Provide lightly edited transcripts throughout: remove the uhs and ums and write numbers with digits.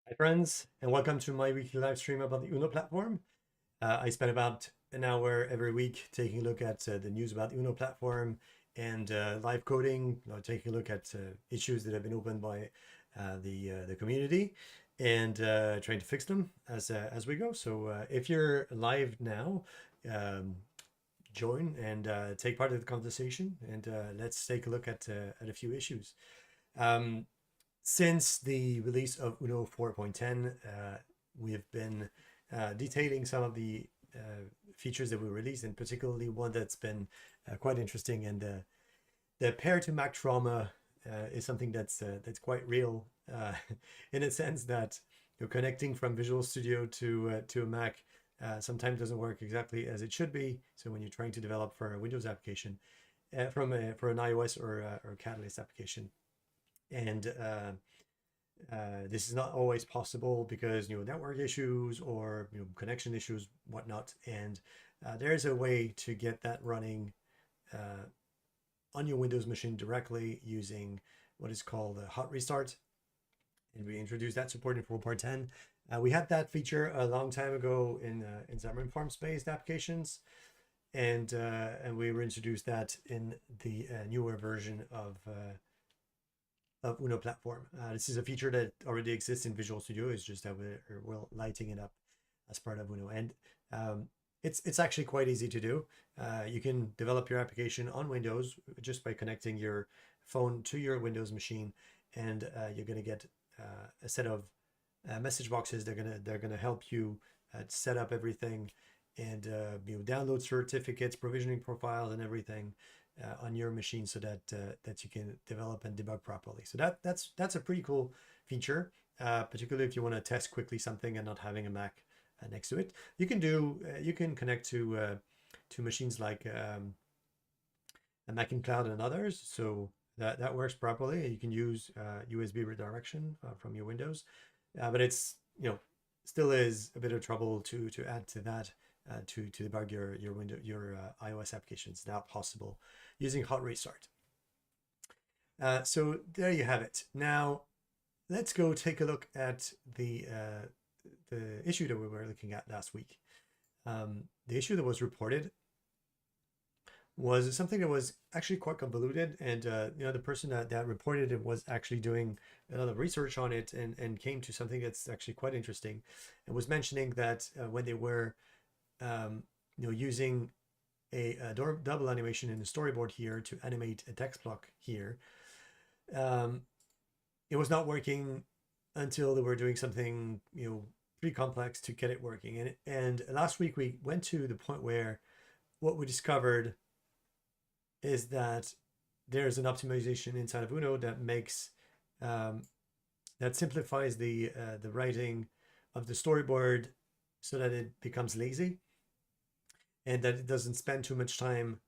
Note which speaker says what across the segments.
Speaker 1: Hi friends, and welcome to my weekly live stream about the Uno platform. I spend about an hour every week taking a look at the news about the Uno platform and live coding, taking a look at issues that have been opened by the community and trying to fix them as we go. So if you're live now, um, join and take part of the conversation, and let's take a look at a few issues. Um, since the release of Uno 4.10, we have been detailing some of the features that we released, and particularly one that's been quite interesting. And the pair to Mac trauma is something that's quite real in a sense that you're connecting from Visual Studio to a Mac sometimes doesn't work exactly as it should be. So when you're trying to develop for a Windows application, for an iOS or Catalyst application, and this is not always possible because network issues or connection issues, whatnot. And there is a way to get that running uh, on your Windows machine directly using what is called a hot restart. And we introduced that support in 4.10. We had that feature a long time ago in Xamarin Forms-based applications, and we reintroduced that in the newer version of Uno platform. This is a feature that already exists in Visual Studio. It's just that we're lighting it up as part of Uno, and it's actually quite easy to do. You can develop your application on Windows just by connecting your phone to your Windows machine, and you're going to get a set of message boxes. They're gonna help you set up everything and download certificates, provisioning profiles, and everything on your machine so that you can develop and debug properly. So that's a pretty cool feature, particularly if you want to test quickly something and not having a Mac next to it. You can connect to machines like a Mac in Cloud and others, so that works properly. You can use USB redirection from your Windows, but it's still is a bit of trouble to add to that to debug your iOS applications. Now possible using hot restart. So there you have it. Now let's go take a look at the issue that we were looking at last week. The issue that was reported was something that was actually quite convoluted, and the person that reported it was actually doing a lot of research on it and came to something that's actually quite interesting, and was mentioning that when they were using a double animation in the storyboard here to animate a text block here, um, it was not working until they were doing something pretty complex to get it working. And last week we went to the point where what we discovered is that there's an optimization inside of Uno that makes that simplifies the writing of the storyboard so that it becomes lazy and that it doesn't spend too much time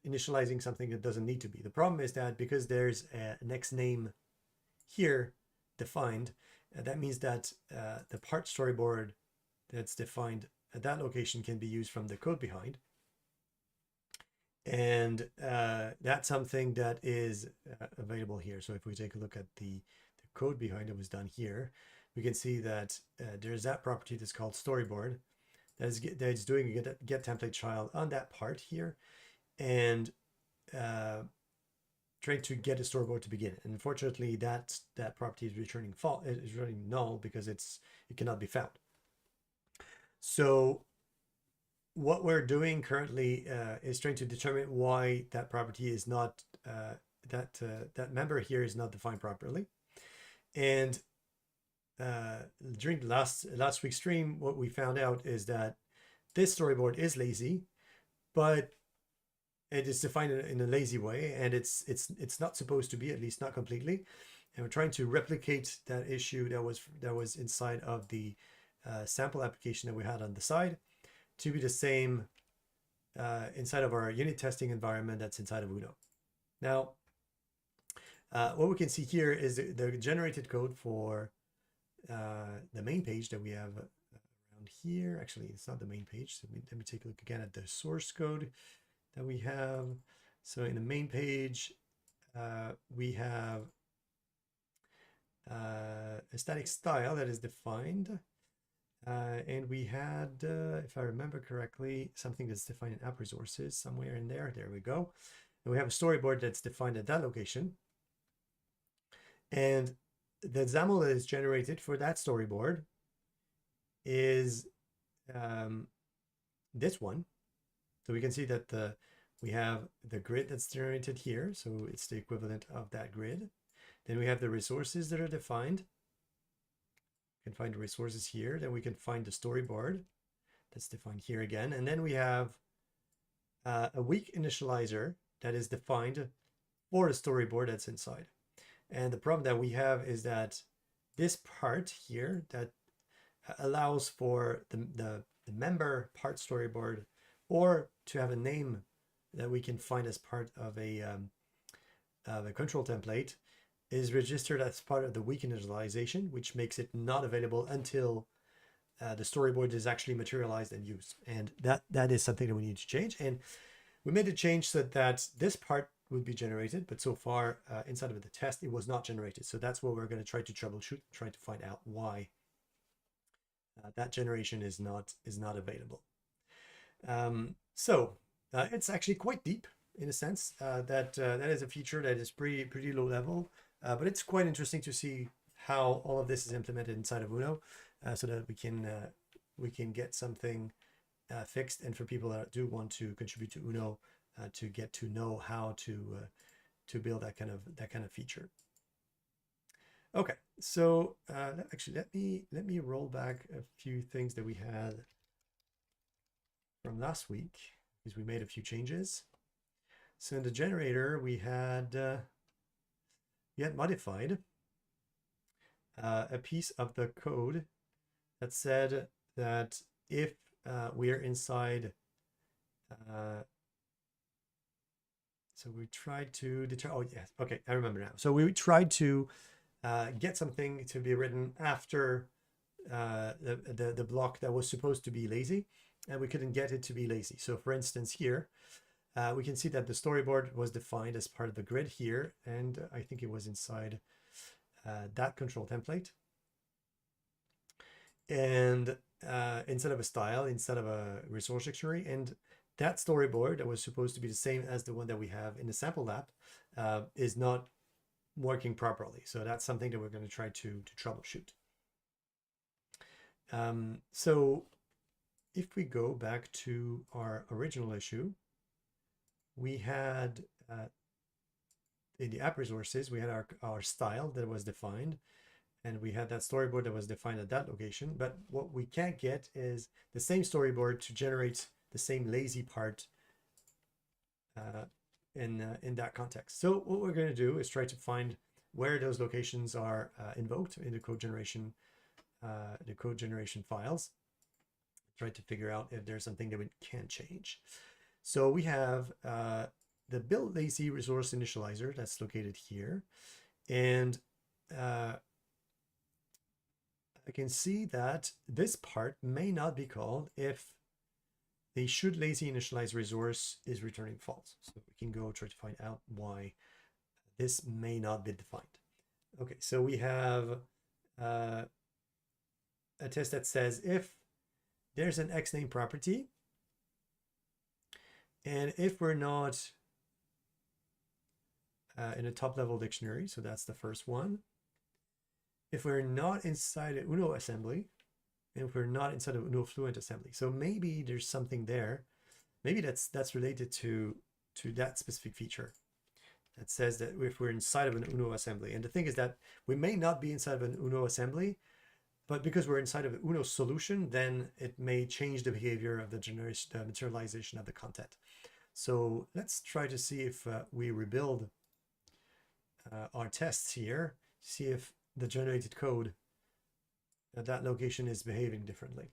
Speaker 1: initializing something that doesn't need to be. The problem is that because there's a next name here defined, that means that the part storyboard that's defined at that location can be used from the code behind. And that's something that is available here. So if we take a look at the code behind it was done here, we can see that there's that property that's called storyboard that's doing a get template child on that part here, and trying to get a storyboard to begin. And unfortunately, that property is returning null because it cannot be found. So what we're doing currently is trying to determine why that property is not that member here is not defined properly. And during the last week's stream, what we found out is that this storyboard is lazy, but it is defined in a lazy way, and it's not supposed to be, at least not completely. And we're trying to replicate that issue that was inside of the sample application that we had on the side to be the same inside of our unit testing environment that's inside of Uno. Now, what we can see here is the generated code for the main page that we have around here. Actually, it's not the main page. So let me take a look again at the source code that we have. So in the main page, we have a static style that is defined. And we had, if I remember correctly, something that's defined in app resources somewhere in there. There we go. And we have a storyboard that's defined at that location. And the XAML that is generated for that storyboard is this one. So we can see that we have the grid that's generated here. So it's the equivalent of that grid. Then we have the resources that are defined. We can find the resources here. Then we can find the storyboard that's defined here again. And then we have a weak initializer that is defined for a storyboard that's inside. And the problem that we have is that this part here that allows for the member part storyboard, or to have a name that we can find as part of a control template, is registered as part of the weak initialization, which makes it not available until the storyboard is actually materialized and used. And that is something that we need to change. And we made a change so that this part would be generated, but so far inside of the test, it was not generated. So that's what we're going to try to troubleshoot, trying to find out why that generation is not available. So it's actually quite deep in a sense. That is a feature that is pretty low level, but it's quite interesting to see how all of this is implemented inside of Uno, so that we can get something fixed, and for people that do want to contribute to Uno, to get to know how to build that kind of feature. Okay, so actually let me roll back a few things that we had from last week, because we made a few changes. So in the generator, we had modified a piece of the code that said that if we are inside, so we tried to determine, oh yes, okay, I remember now. So we tried to get something to be written after the block that was supposed to be lazy, and we couldn't get it to be lazy. So for instance here, we can see that the storyboard was defined as part of the grid here, and I think it was inside that control template. And instead of a style, instead of a resource dictionary, and that storyboard that was supposed to be the same as the one that we have in the sample app is not working properly. So that's something that we're going to try to troubleshoot. So if we go back to our original issue, we had in the app resources, we had our style that was defined, and we had that storyboard that was defined at that location. But what we can't get is the same storyboard to generate the same lazy part in that context. So what we're going to do is try to find where those locations are invoked in the code generation files. Try to figure out if there's something that we can change. So we have the build lazy resource initializer that's located here, and I can see that this part may not be called if the should lazy initialize resource is returning false. So we can go try to find out why this may not be defined. Okay, so we have a test that says if there's an XName property, and if we're not in a top level dictionary, so that's the first one. If we're not inside an Uno assembly, and if we're not inside of Uno Fluent assembly, so maybe there's something there. Maybe that's related to that specific feature that says that if we're inside of an Uno assembly. And the thing is that we may not be inside of an Uno assembly, but because we're inside of an Uno solution, then it may change the behavior of the materialization of the content. So let's try to see if we rebuild our tests here, see if the generated code at that location is behaving differently.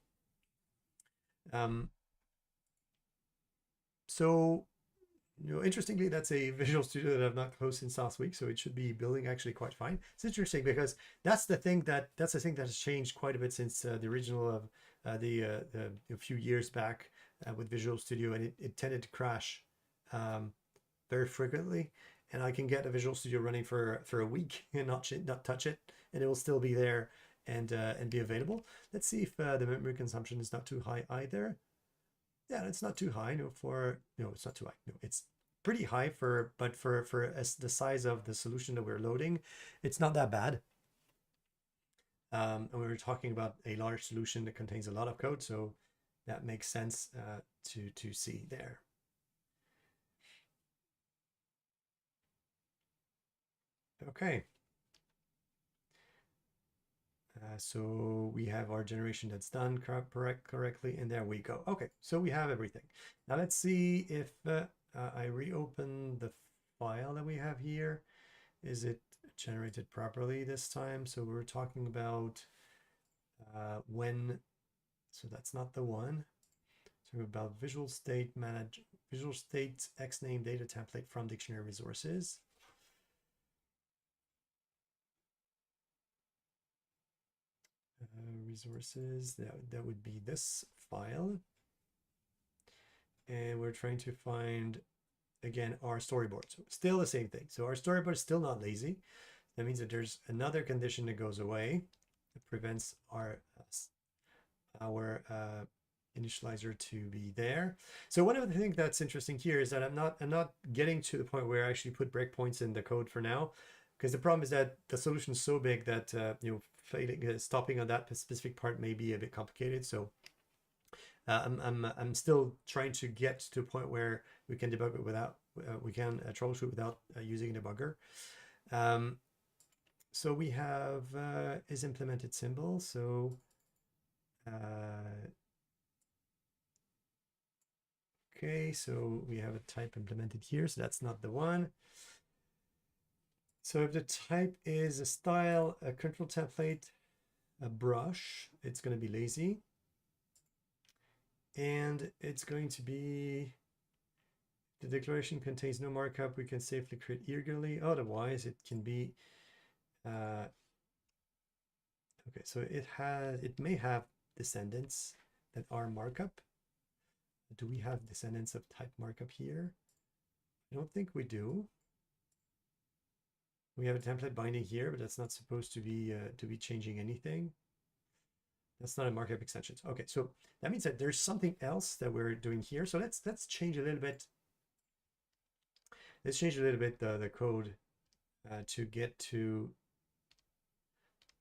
Speaker 1: So, interestingly, that's a Visual Studio that I've not closed since last week, so it should be building actually quite fine. It's interesting because that's the thing that has changed quite a bit since the original of a few years back with Visual Studio, and it tended to crash very frequently. and I can get a Visual Studio running for a week and not touch it, and it will still be there and be available. Let's see if the memory consumption is not too high either. Yeah, it's not too high. No, it's not too high. No, it's pretty high but for the size of the solution that we're loading, it's not that bad. And we were talking about a large solution that contains a lot of code, so that makes sense to see there. Okay. So we have our generation that's done correctly, and there we go. Okay, so we have everything. Now let's see if I reopen the file that we have here. Is it generated properly this time? So we're talking about when, so that's not the one. So about Visual State XName data template from dictionary resources. Resources, that would be this file. And we're trying to find, again, our storyboard. So still the same thing. So our storyboard is still not lazy. That means that there's another condition that goes away that prevents our initializer to be there. So one of the things that's interesting here is that I'm not getting to the point where I actually put breakpoints in the code for now, because the problem is that the solution is so big that stopping on that specific part may be a bit complicated. So I'm still trying to get to a point where we can debug it without we can troubleshoot without using a debugger. So we have is implemented symbol. So okay, so we have a type implemented here, so that's not the one. So if the type is a style, a control template, a brush, it's going to be lazy. And it's going to be, the declaration contains no markup, we can safely create eagerly. Otherwise, it can be, okay, so it may have descendants that are markup. Do we have descendants of type markup here? I don't think we do. We have a template binding here, but that's not supposed to be changing anything. That's not a markup extension. Okay, so that means that there's something else that we're doing here. So let's change a little bit. Let's change a little bit the code to get to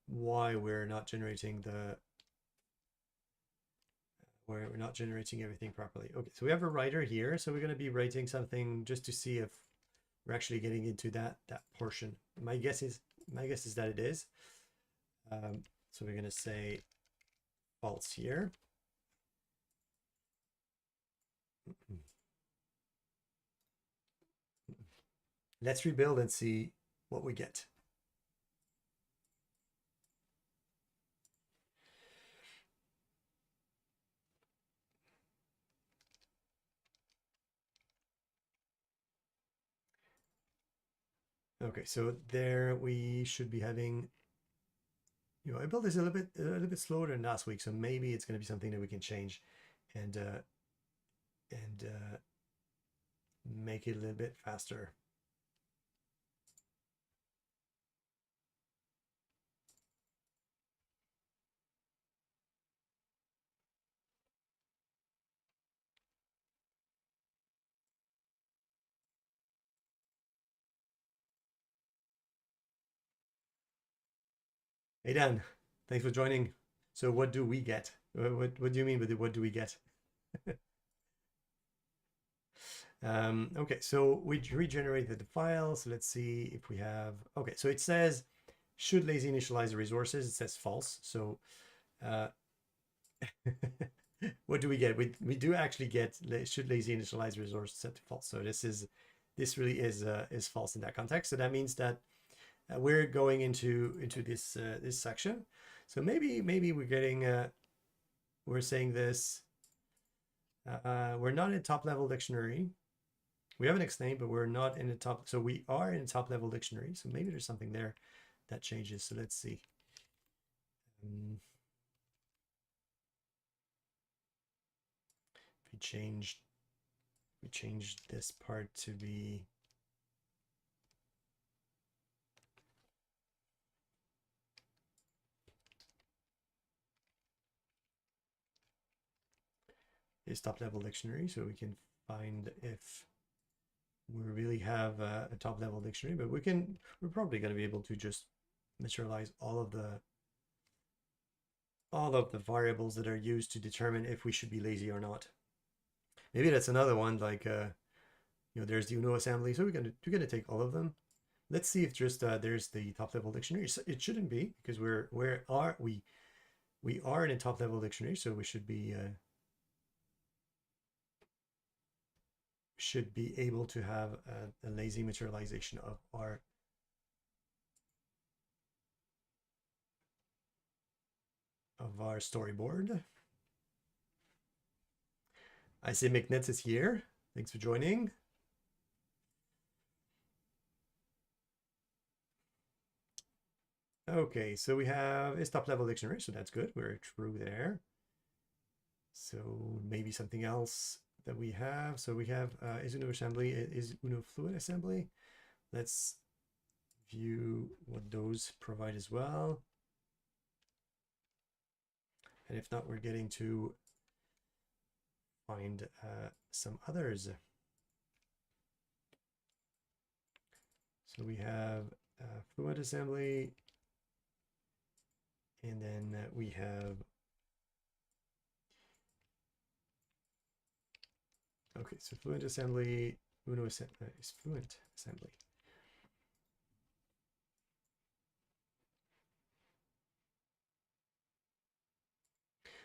Speaker 1: why we're not generating everything properly. Okay, so we have a writer here. So we're going to be writing something just to see if we're actually getting into that portion. My guess is that it is. So we're going to say false here. Let's rebuild and see what we get. Okay, so there we should be having, I built this a little bit slower than last week, so maybe it's going to be something that we can change and make it a little bit faster. Hey Dan, thanks for joining. So what do we get? What do you mean with what do we get? Okay, so we regenerated the file. So let's see if we have, okay, so it says, should lazy initialize the resources? It says false. So what do we get? We do actually get should lazy initialize resources set to false. So this really is false in that context. So that means that we're going into this this section. So maybe we're getting we're saying this. We're not in a top level dictionary. We have an XName, but we're not in the top. So we are in a top level dictionary. So maybe there's something there that changes. So let's see. We changed this part to be is top level dictionary, so we can find if we really have a top level dictionary, but we're probably going to be able to just materialize all of the variables that are used to determine if we should be lazy or not. Maybe that's another one, like there's the UNO assembly, so we're gonna take all of them. Let's see if just there's the top level dictionary. So it shouldn't be, because we are in a top level dictionary, so we should be able to have a lazy materialization of our storyboard. I see McNetz is here. Thanks for joining. Okay, so we have a top level dictionary, so that's good. We're true there. So maybe something else that we have. So we have is UNO assembly, is UNO fluid assembly. Let's view what those provide as well. And if not, we're getting to find some others. So we have fluid assembly, and then we have, okay, so fluent assembly, UNO is fluent assembly.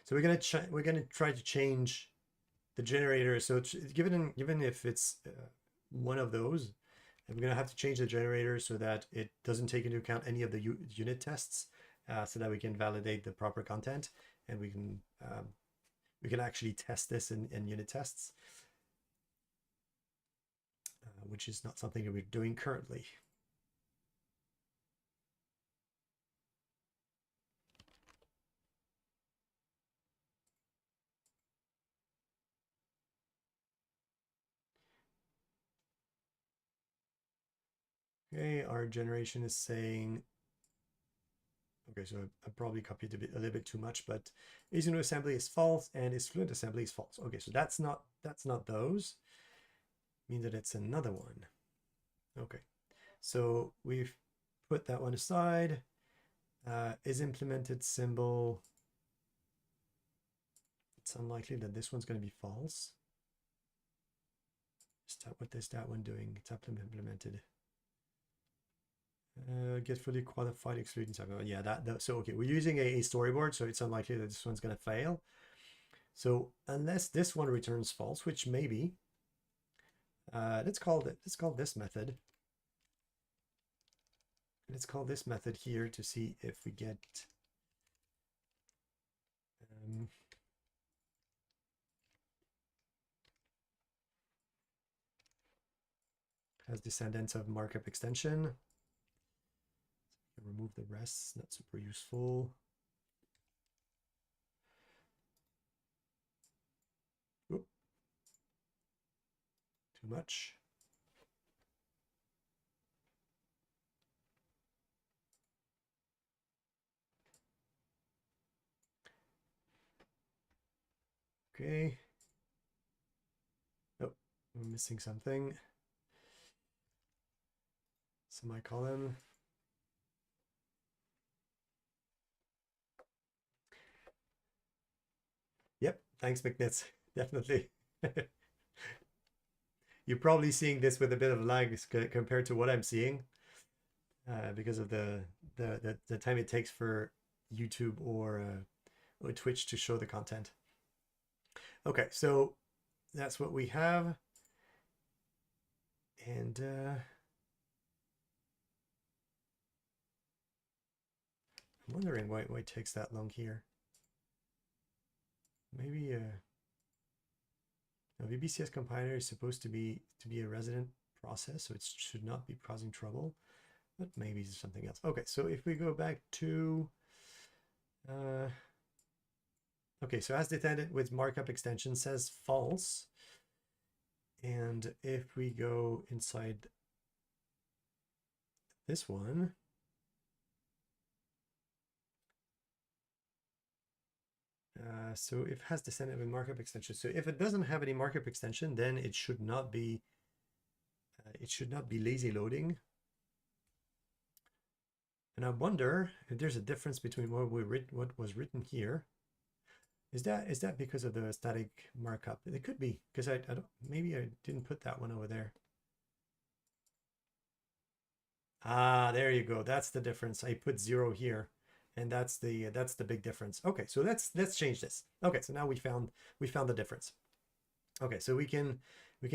Speaker 1: So we're gonna try to change the generator. So given if it's one of those, and we're gonna have to change the generator so that it doesn't take into account any of the unit tests, so that we can validate the proper content, and we can actually test this in unit tests, which is not something that we're doing currently. Okay, our generation is saying, okay, so I probably copied a little bit too much, but is UNO assembly is false and is fluent assembly is false. Okay, so that's not those. Means that it's another one. Okay, so we've put that one aside. Is implemented symbol. It's unlikely that this one's going to be false. What is that one doing? It's implemented. Get fully qualified excluding something. Yeah, so okay, we're using a storyboard, so it's unlikely that this one's going to fail. So unless this one returns false, which maybe, let's call this method. Let's call this method here to see if we get has descendants of markup extension. Remove the rest, not super useful. Oop. Too much. Okay. Oh, I'm missing something. Semicolon. Yep, thanks, McNitz. Definitely. You're probably seeing this with a bit of lag compared to what I'm seeing, because of the time it takes for YouTube or Twitch to show the content. Okay, so that's what we have. And I'm wondering why it takes that long here. Maybe now VBCS compiler is supposed to be a resident process, so it should not be causing trouble, but maybe it's something else. Okay, so if we go back to okay, so as detected with markup extension says false, and if we go inside this one, So if it has descendant with markup extension, so if it doesn't have any markup extension, then it should not be lazy loading. And I wonder if there's a difference between what was written here. Is that because of the static markup? It could be, because I don't, maybe I didn't put that one over there. Ah, there you go. That's the difference. I put 0 here, and that's the big difference. Okay, so let's change this. Okay, so now we found the difference. Okay, so we can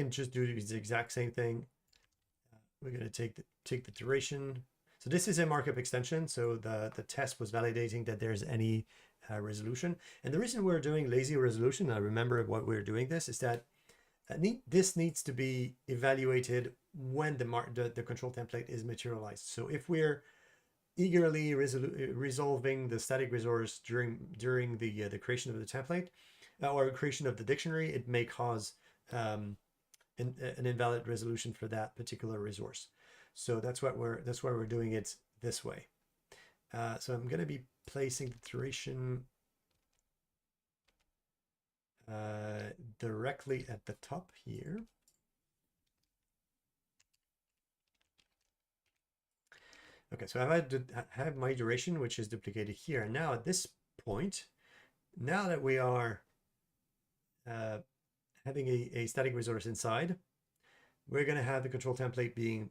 Speaker 1: just do the exact same thing. We're going to take the duration. So this is a markup extension. So the test was validating that there's any resolution. And the reason we're doing lazy resolution, I remember what we're doing this, is that this needs to be evaluated when the control template is materialized. So if we're eagerly resolving the static resource during the creation of the template or creation of the dictionary, it may cause an invalid resolution for that particular resource. So that's why we're doing it this way. So I'm going to be placing the duration directly at the top here. Okay, so I have my duration, which is duplicated here. And now at this point, now that we are having a static resource inside, we're going to have the control template being,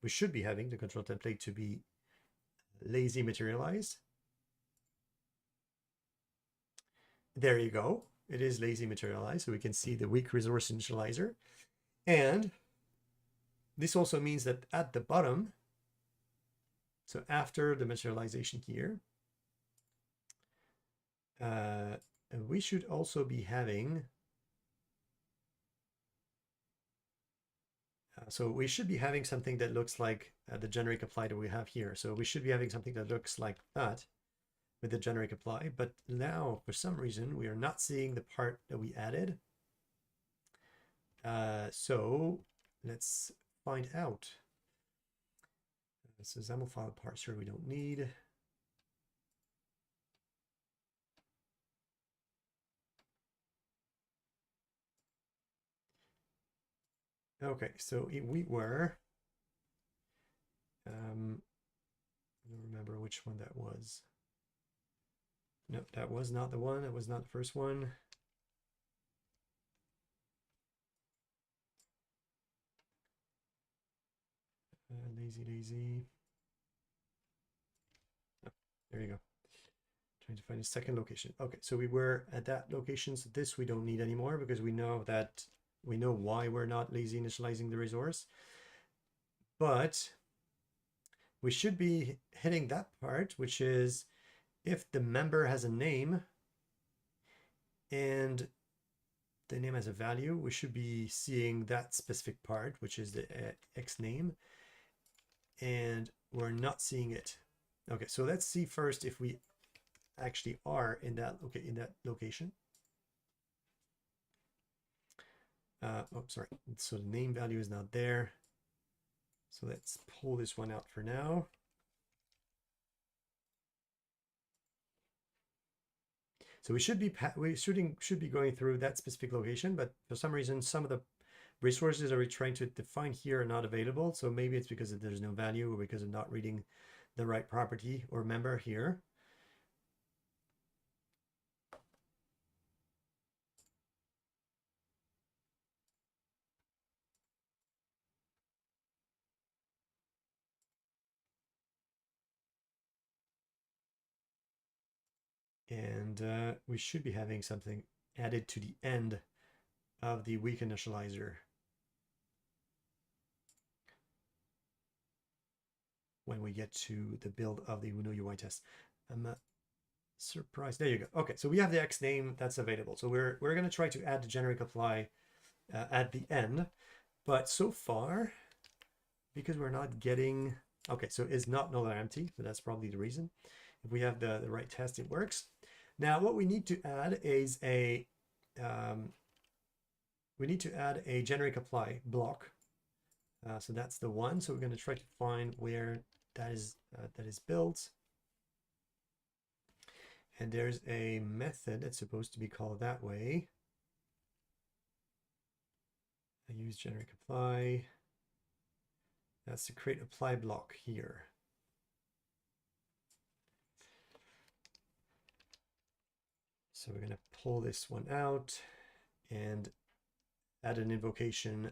Speaker 1: we should be having the control template to be lazy materialized. There you go. It is lazy materialized. So we can see the weak resource initializer. And this also means that at the bottom, so after the materialization here, we should also be having, so we should be having something that looks like the generic apply that we have here. So we should be having something that looks like that with the generic apply, but now for some reason we are not seeing the part that we added. So let's find out. This is XAML file parser we don't need. Okay, so we were, I don't remember which one that was. No, that was not the one. That was not the first one. Lazy. Oh, there you go. Trying to find a second location. Okay, so we were at that location. So this we don't need anymore because we know why we're not lazy initializing the resource. But we should be hitting that part, which is if the member has a name and the name has a value, we should be seeing that specific part, which is the X name, and we're not seeing it. Okay, so let's see first if we actually are in that location. Oh, sorry. So the name value is not there. So let's pull this one out for now. So we should be going through that specific location, but for some reason, some of the resources that we're trying to define here are not available. So maybe it's because there's no value or because of not reading the right property or member here. And we should be having something added to the end of the weak initializer when we get to the build of the Uno UI test. I'm surprised. There you go. Okay, so we have the X name that's available. So we're going to try to add the generic apply at the end. But so far, because we're not getting, okay, so it's not null or empty. So that's probably the reason. If we have the right test, it works. Now, what we need to add is a generic apply block. So that's the one. So we're going to try to find where that is built. And there's a method that's supposed to be called that way. I use generic apply. That's to create apply block here. So we're going to pull this one out and add an invocation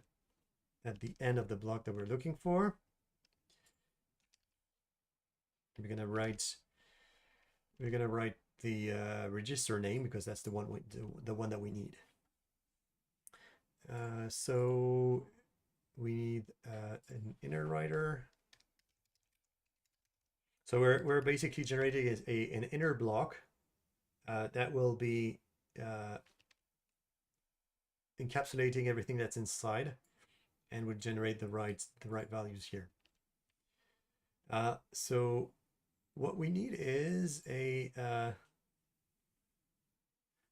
Speaker 1: at the end of the block that we're looking for. We're going to write the register name because that's the one that we need. So we need an inner writer. So we're basically generating an inner block that will be encapsulating everything that's inside, and would generate the right values here. So what we need is a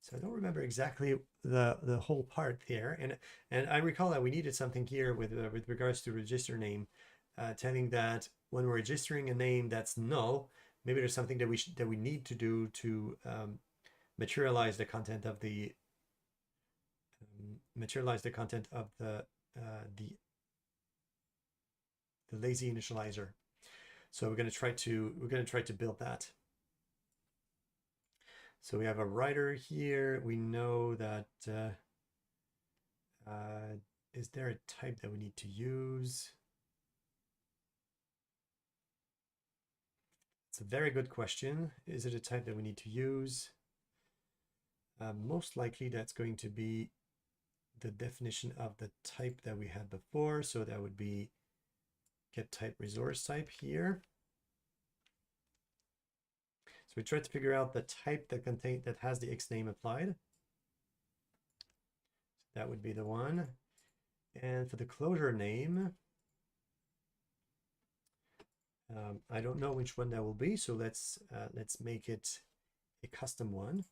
Speaker 1: so I don't remember exactly the whole part there, and I recall that we needed something here with regards to register name, telling that when we're registering a name that's null, maybe there's something that we need to do to materialize the content of the lazy initializer. So we're going to try to build that. So we have a writer here. We know that is there a type that we need to use? It's a very good question. Is it a type that we need to use? Most likely that's going to be the definition of the type that we had before. So that would be get type resource type here. So we try to figure out the type that has the X name applied. So that would be the one. And for the closure name, I don't know which one that will be. So let's make it a custom one.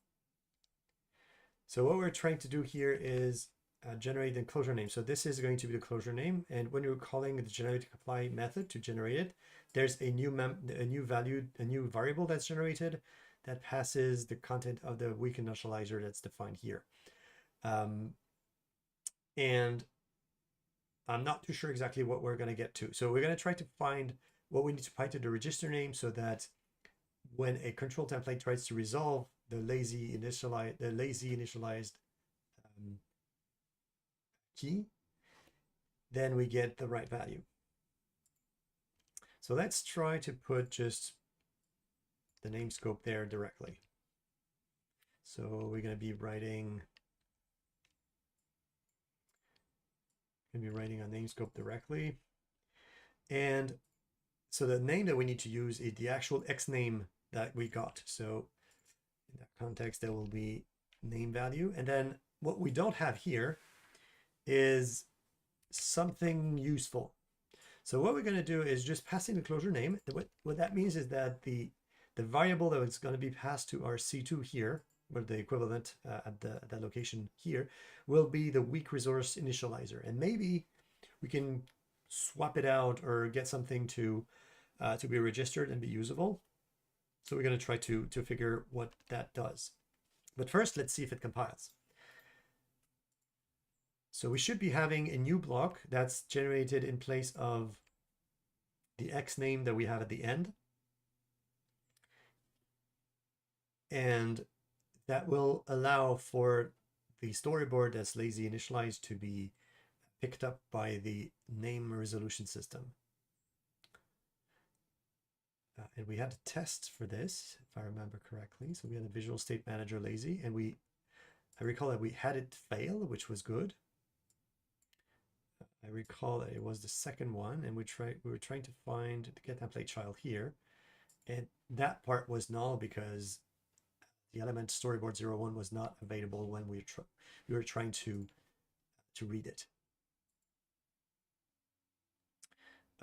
Speaker 1: So what we're trying to do here is generate the closure name. So this is going to be the closure name. And when you're calling the generic apply method to generate it, there's a new variable that's generated that passes the content of the weak initializer that's defined here. And I'm not too sure exactly what we're going to get to. So we're going to try to find what we need to pipe to the register name so that when a control template tries to resolve the lazy initialized key, then we get the right value. So let's try to put just the name scope there directly. So we're going to be writing a name scope directly. And so the name that we need to use is the actual X name that we got. So in that context, there will be name value. And then what we don't have here is something useful. So what we're going to do is just passing the closure name. What that means is that the variable that is going to be passed to our C2 here, or the equivalent at that location here, will be the weak resource initializer. And maybe we can swap it out or get something to be registered and be usable. So we're going to try to figure what that does. But first, let's see if it compiles. So we should be having a new block that's generated in place of the X name that we have at the end. And that will allow for the storyboard that's lazy initialized to be picked up by the name resolution system. And we had a test for this, if I remember correctly. So we had a Visual State Manager lazy, and I recall that we had it fail, which was good. I recall that it was the second one, and we were trying to find the get template child here, and that part was null because the element storyboard 01 was not available when we were trying to read it.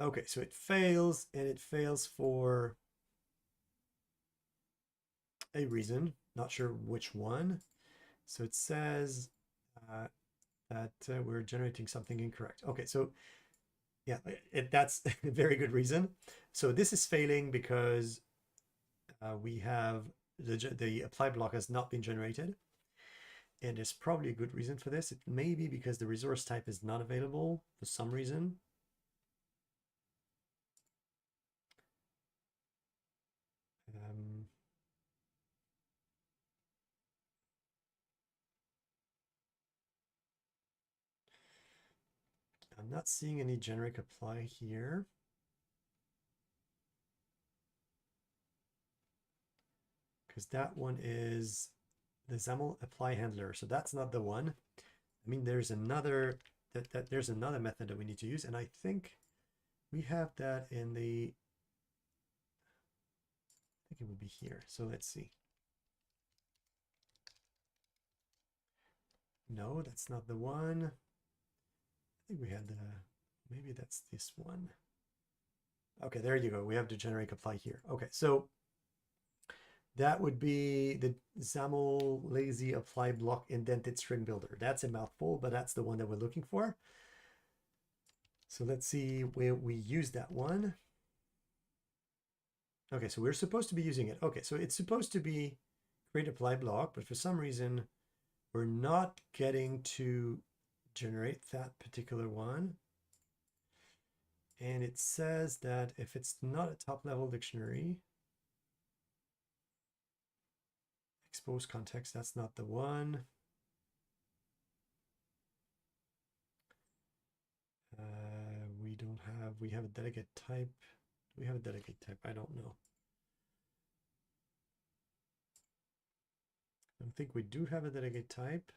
Speaker 1: Okay, so it fails, and it fails for a reason, not sure which one. So it says that we're generating something incorrect. Okay, so yeah, that's a very good reason. So this is failing because we have the apply block has not been generated. And there's probably a good reason for this. It may be because the resource type is not available for some reason. I'm not seeing any generic apply here. Because that one is the XAML apply handler. So that's not the one. I mean, there's another there's another method that we need to use, and I think we have that in the. I think it would be here. So let's see. No, that's not the one. I think we had the. Maybe that's this one. Okay, there you go. We have the generic apply here. Okay, so that would be the XAML lazy apply block indented string builder. That's a mouthful, but that's the one that we're looking for. So let's see where we use that one. Okay, so we're supposed to be using it. Okay, so it's supposed to be create apply block, but for some reason, we're not getting to generate that particular one. And it says that if it's not a top level dictionary, expose context, that's not the one. We have a delegate type. Do we have a delegate type? I don't know. I don't think we do have a delegate type.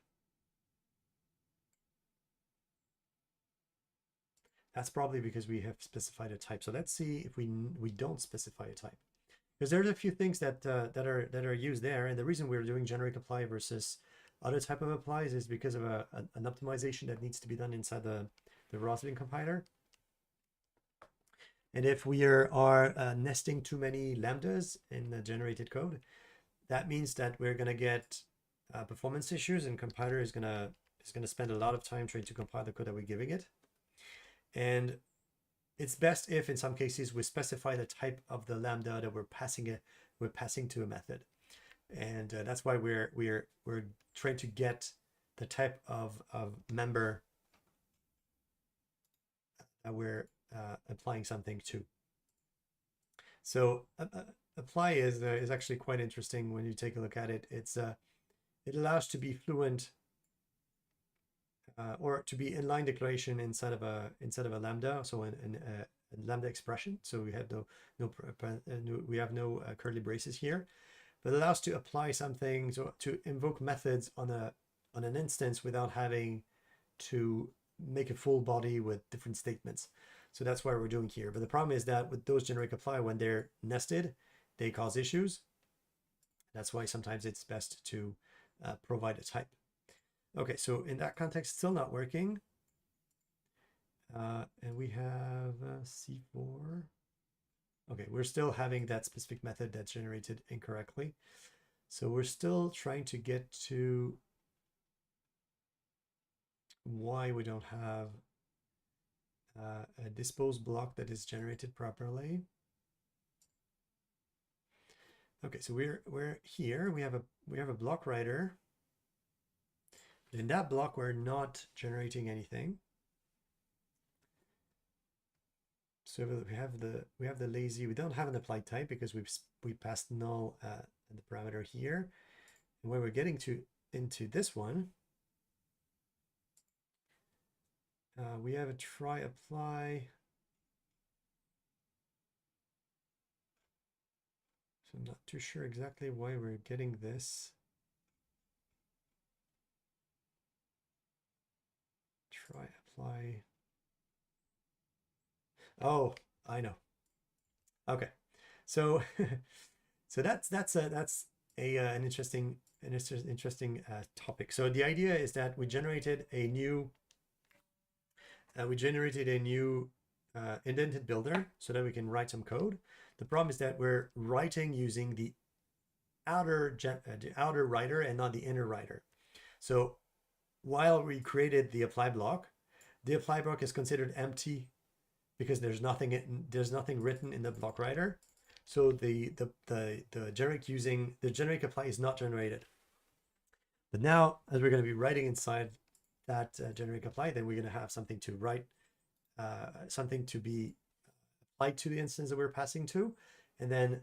Speaker 1: That's probably because we have specified a type. So let's see if we don't specify a type, because there's a few things that that are used there. And the reason we're doing generic apply versus other type of applies is because of an optimization that needs to be done inside the Roslyn compiler. And if we are nesting too many lambdas in the generated code, that means that we're going to get performance issues, and compiler is going to spend a lot of time trying to compile the code that we're giving it. And it's best if, in some cases, we specify the type of the lambda that we're passing to a method, and that's why we're trying to get the type of member that we're applying something to. So apply is actually quite interesting when you take a look at it. It allows to be fluent. Or to be inline declaration inside of a lambda, so in a lambda expression. So we have we have no curly braces here, but it allows to apply something, so to invoke methods on an instance without having to make a full body with different statements. So that's what we're doing here. But the problem is that with those generic apply, when they're nested, they cause issues. That's why sometimes it's best to provide a type. Okay, so in that context, still not working. And we have C4. Okay, we're still having that specific method that's generated incorrectly. So we're still trying to get to why we don't have a dispose block that is generated properly. Okay, so we're here. We have a block writer. In that block, we're not generating anything. So we have the lazy. We don't have an applied type because we passed null in the parameter here. And when we're getting into this one, we have a try apply. So I'm not too sure exactly why we're getting this. Try apply. Oh, I know. Okay, so so that's an interesting topic. So the idea is that we generated a new indented builder so that we can write some code. The problem is that we're writing using the outer writer and not the inner writer. So while we created the apply block is considered empty because there's nothing written in the block writer. So the generic apply is not generated. But now, as we're going to be writing inside that generic apply, then we're going to have something to write, something to be applied to the instance that we're passing to, and then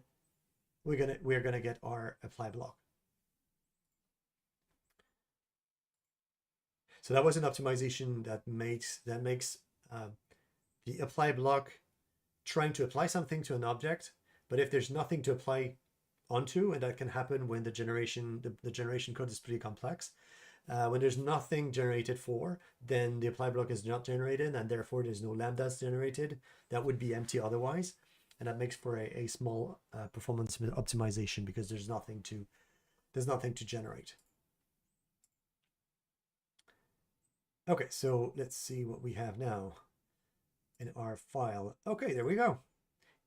Speaker 1: we're gonna get our apply block. So that was an optimization that makes the apply block trying to apply something to an object, but if there's nothing to apply onto, and that can happen when the generation code is pretty complex. When there's nothing generated for, then the apply block is not generated, and therefore there's no lambdas generated. That would be empty otherwise, and that makes for a small performance optimization because there's nothing to generate. Okay, so let's see what we have now in our file. Okay, there we go.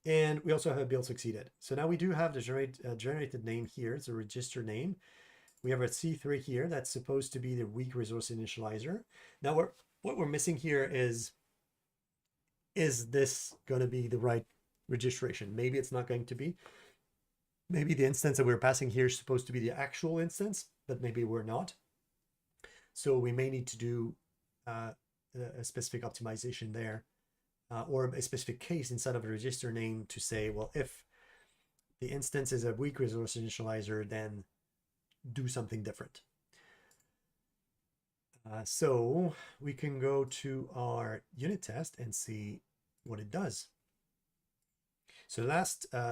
Speaker 1: And we also have a build succeeded. So now we do have the generated name here. It's a register name. We have a C3 here that's supposed to be the weak resource initializer. Now what we're missing here is this going to be the right registration? Maybe it's not going to be. Maybe the instance that we're passing here is supposed to be the actual instance, but maybe we're not. So we may need to do a specific optimization there, or a specific case inside of a register name to say, well, if the instance is a weak resource initializer, then do something different. So we can go to our unit test and see what it does. So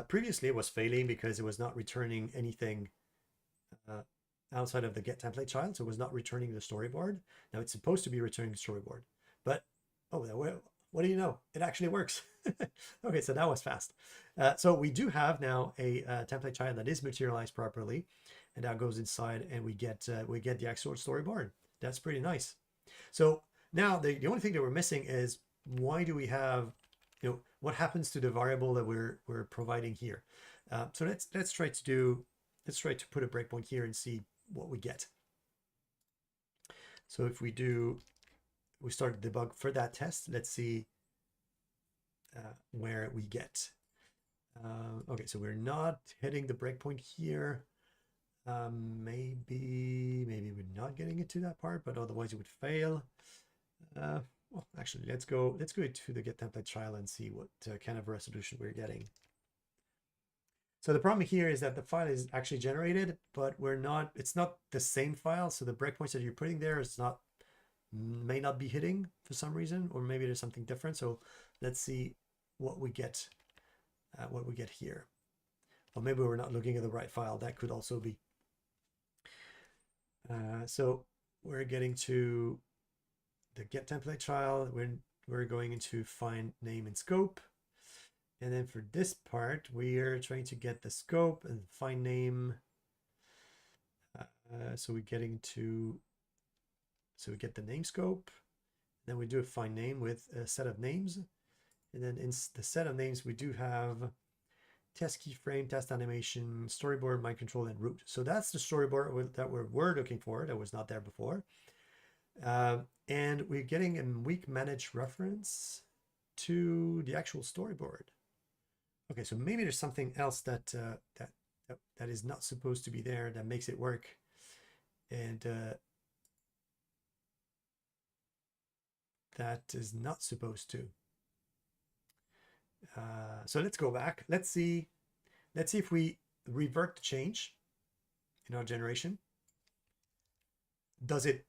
Speaker 1: previously it was failing because it was not returning anything outside of the get template child. So it was not returning the storyboard. Now it's supposed to be returning the storyboard, but what do you know? It actually works. Okay, so that was fast. So we do have now a template child that is materialized properly, and that goes inside, and we get the actual storyboard. That's pretty nice. So now the only thing that we're missing is, why do we have, what happens to the variable that we're providing here? So let's try to put a breakpoint here and see what we get. So if we start the debug for that test. Let's see where we get. Okay, so we're not hitting the breakpoint here. Maybe we're not getting it to that part, but otherwise it would fail. Well, actually, let's go to the get template trial and see what kind of resolution we're getting. So the problem here is that the file is actually generated, but it's not the same file. So the breakpoints that you're putting there may not be hitting for some reason, or maybe there's something different. So let's see what we get here. Or maybe we're not looking at the right file. That could also be. So we're getting to the get template child. We're going into find name and scope. And then for this part, we are trying to get the scope and find name. So we get the name scope. Then we do a find name with a set of names. And then in the set of names, we do have test keyframe, test animation, storyboard, mind control, and root. So that's the storyboard that we're looking for. That was not there before. And we're getting a weak manage reference to the actual storyboard. Okay, so maybe there's something else that is not supposed to be there that makes it work. And that is not supposed to. So let's go back. Let's see if we revert the change in our generation. Does the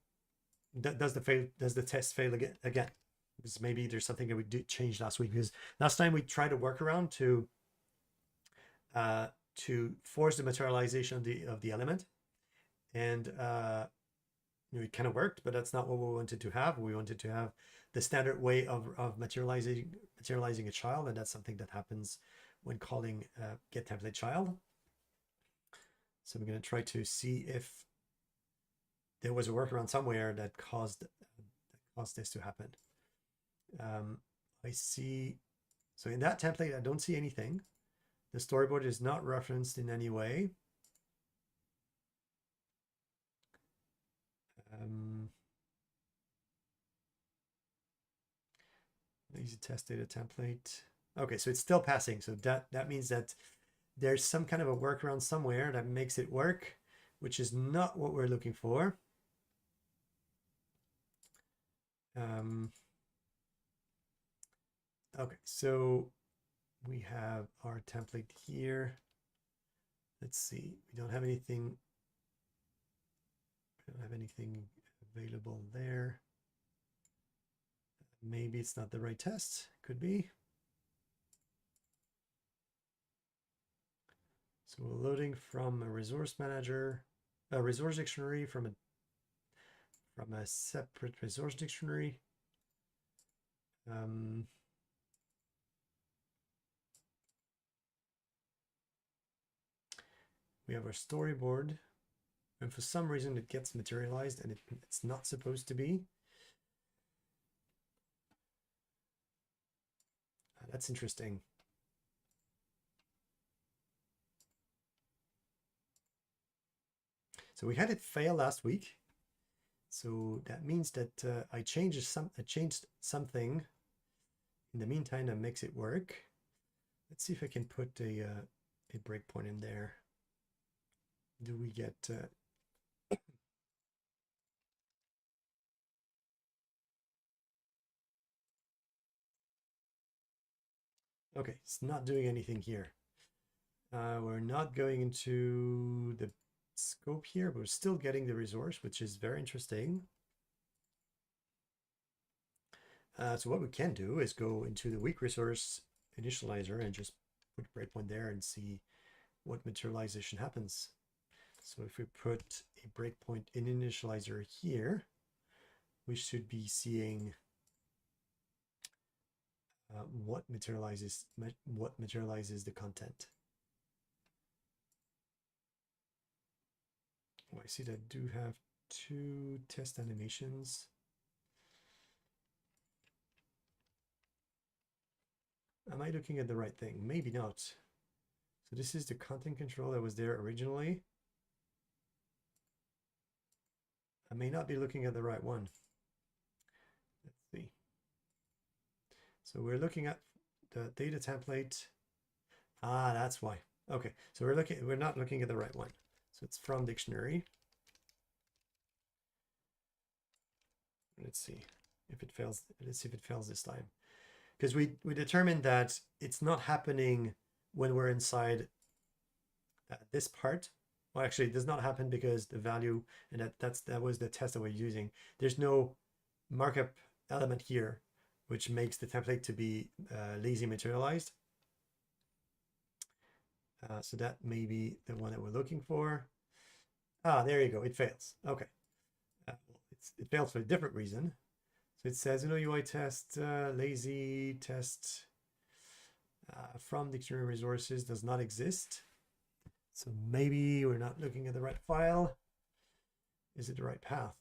Speaker 1: test fail again? Because maybe there's something that we did change last week. Because last time we tried a workaround to force the materialization of the element, and it kind of worked, but that's not what we wanted to have. We wanted to have the standard way of materializing a child, and that's something that happens when calling get template child. So we're going to try to see if there was a workaround somewhere that caused this to happen. I see. So in that template, I don't see anything. The storyboard is not referenced in any way. Easy test data template. Okay, so it's still passing. So that means that there's some kind of a workaround somewhere that makes it work, which is not what we're looking for. Okay, so we have our template here. Let's see, we don't have anything available there. Maybe it's not the right test, could be. So we're loading from a resource manager, a resource dictionary from a separate resource dictionary. We have our storyboard, and for some reason it gets materialized and it's not supposed to be. That's interesting. So we had it fail last week. So that means that I changed something in the meantime that makes it work. Let's see if I can put a breakpoint in there. Do we get okay, it's not doing anything here. We're not going into the scope here, but we're still getting the resource, which is very interesting. So what we can do is go into the weak resource initializer and just put a breakpoint there and see what materialization happens. So if we put a breakpoint in initializer here, we should be seeing what materializes the content. Oh, I see that I do have 2 test animations. Am I looking at the right thing? Maybe not. So this is the content control that was there originally. I may not be looking at the right one. Let's see. So we're looking at the data template. Ah, that's why. Okay, so we're not looking at the right one. So it's from dictionary. Let's see if it fails. Let's see if it fails this time. Because we determined that it's not happening when we're inside this part. Well, actually, it does not happen because the value, and that was the test that we're using. There's no markup element here, which makes the template to be lazy materialized. So that may be the one that we're looking for. Ah, there you go. It fails. Okay. It fails for a different reason. So it says, UI test, lazy test from dictionary resources does not exist. So maybe we're not looking at the right file. Is it the right path?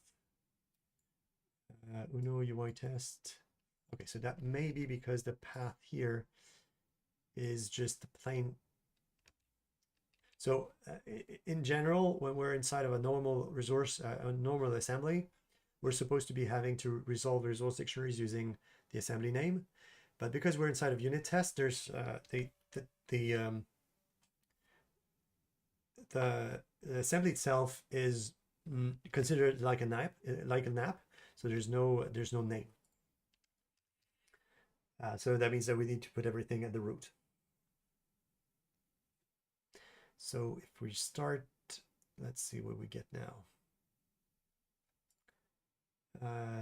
Speaker 1: Uno UI test. Okay, so that may be because the path here is just the plain. So in general, when we're inside of a normal resource, a normal assembly, we're supposed to be having to resolve resource dictionaries using the assembly name. But because we're inside of unit test, there's the assembly itself is considered like a nap, so there's no name. So that means that we need to put everything at the root. So if we start, let's see what we get now.